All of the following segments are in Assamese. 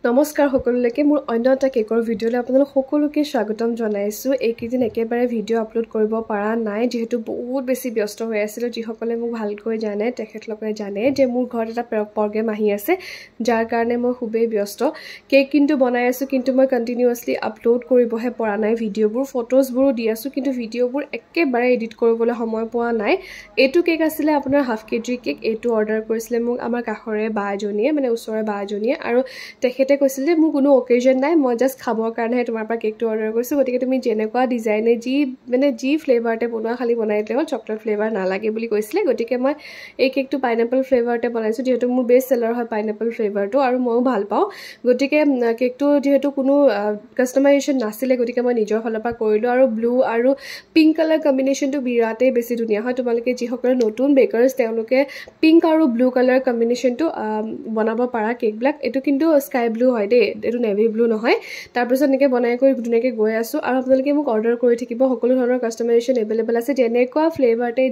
নমস্কাৰ সকলোলৈকে মোৰ অন্য এটা কেকৰ ভিডিঅ'লৈ আপোনালোক সকলোকে স্বাগতম জনাইছোঁ। এইকেইদিন একেবাৰে ভিডিঅ' আপলোড কৰিব পৰা নাই যিহেতু বহুত বেছি ব্যস্ত হৈ আছিলোঁ। যিসকলে মোক ভালকৈ জানে তেখেতলোকে জানে যে মোৰ ঘৰত এটা প্ৰগ্ৰেম আহি আছে, যাৰ কাৰণে মই খুবেই ব্যস্ত। কেক কিন্তু বনাই আছোঁ, কিন্তু মই কণ্টিনিউৱাছলি আপলোড কৰিবহে পৰা নাই ভিডিঅ'বোৰ। ফটোজবোৰো দি আছোঁ, কিন্তু ভিডিঅ'বোৰ একেবাৰে এডিট কৰিবলৈ সময় পোৱা নাই। এইটো কেক আছিলে আপোনাৰ হাফ কেজি কেক। এইটো অৰ্ডাৰ কৰিছিলে মোক আমাৰ কাষৰে বা এজনীয়ে, মানে ওচৰৰে বা এজনীয়ে, আৰু তেখেতে কৈছিল যে মোৰ কোনো অকেজন নাই, মই জাষ্ট খাবৰ কাৰণেহে তোমাৰ পৰা কেকটো অৰ্ডাৰ কৰিছোঁ। গতিকে তুমি যেনেকুৱা ডিজাইনে যি ফ্লেভাৰতে বনোৱা খালি বনাই দিলে হ'ল, চকলেট ফ্লেভাৰ নালাগে বুলি কৈছিলে। গতিকে মই এই কেকটো পাইনএপল ফ্লেভাৰতে বনাইছোঁ, যিহেতু মোৰ বেষ্ট চেলাৰ হয় পাইনএপল ফ্লেভাৰটো আৰু ময়ো ভাল পাওঁ। গতিকে কেকটো যিহেতু কোনো কাষ্টমাইজেশ্যন নাছিলে, গতিকে মই নিজৰ ফালৰ পৰা কৰিলোঁ। আৰু ব্লু আৰু পিংক কালাৰ কম্বিনেশ্যনটো বিৰাটেই বেছি ধুনীয়া হয়। তোমালোকে যিসকলে নতুন বেকাৰ্ছ তেওঁলোকে পিংক আৰু ব্লু কালাৰ কম্বিনেশ্যনটো বনাব পাৰা কেকবিলাক। এইটো কিন্তু স্কাই ব্লু হয় দেই, এইটো নেভি ব্লু নহয়। তাৰপিছত এনেকৈ বনাই কৰি ধুনীয়াকৈ গৈ আছোঁ, আৰু আপোনালোকে মোক অৰ্ডাৰ কৰি থাকিব। সকলো ধৰণৰ কাষ্টমাইজেশ্যন এভেইলেবল আছে, যেনেকুৱা ফ্লেভাৰতে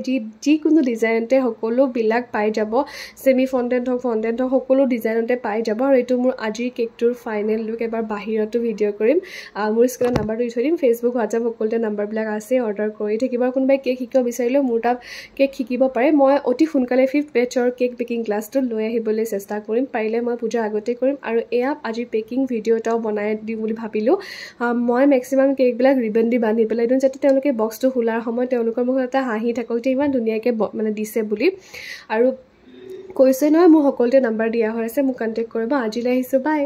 যিকোনো ডিজাইনতে সকলোবিলাক পাই যাব। ছেমি ফণ্ডেণ্ট হওক ফণ্ডেণ্ট হওক সকলো ডিজাইনতে পাই যাব। আৰু এইটো মোৰ আজিৰ কেকটোৰ ফাইনেল লুক। এবাৰ বাহিৰতো ভিডিঅ' কৰিম, মোৰ স্ক্ৰীনৰ নাম্বাৰটো দি থৈ দিম। ফেচবুক হোৱাটছআপ সকলোতে নাম্বাৰবিলাক আছে, অৰ্ডাৰ কৰি থাকিব। আৰু কোনোবাই কেক শিকিব বিচাৰিলেও মোৰ তাত কেক শিকিব পাৰে। মই অতি সোনকালে 5th বেটছৰ কেক বেকিং ক্লাছটো লৈ আহিবলৈ চেষ্টা কৰিম। পাৰিলে মই পূজাৰ আগতে কৰিম। আৰু এয়া আজিৰ পেকিং ভিডিঅ' এটাও বনাই দিম বুলি ভাবিলোঁ। মই মেক্সিমাম কেকবিলাক ৰিবন দি বান্ধি পেলাই দিওঁ, যাতে তেওঁলোকে বক্সটো খোলাৰ সময়ত তেওঁলোকৰ মুখত এটা হাঁহি থাকক যে ইমান ধুনীয়াকৈ মানে দিছে বুলি। আৰু কৈছে নহয় মোৰ সকলোতে নাম্বাৰ দিয়া হৈ আছে, মোক কণ্টেক্ট কৰিব। আজিলৈ আহিছোঁ, বাই।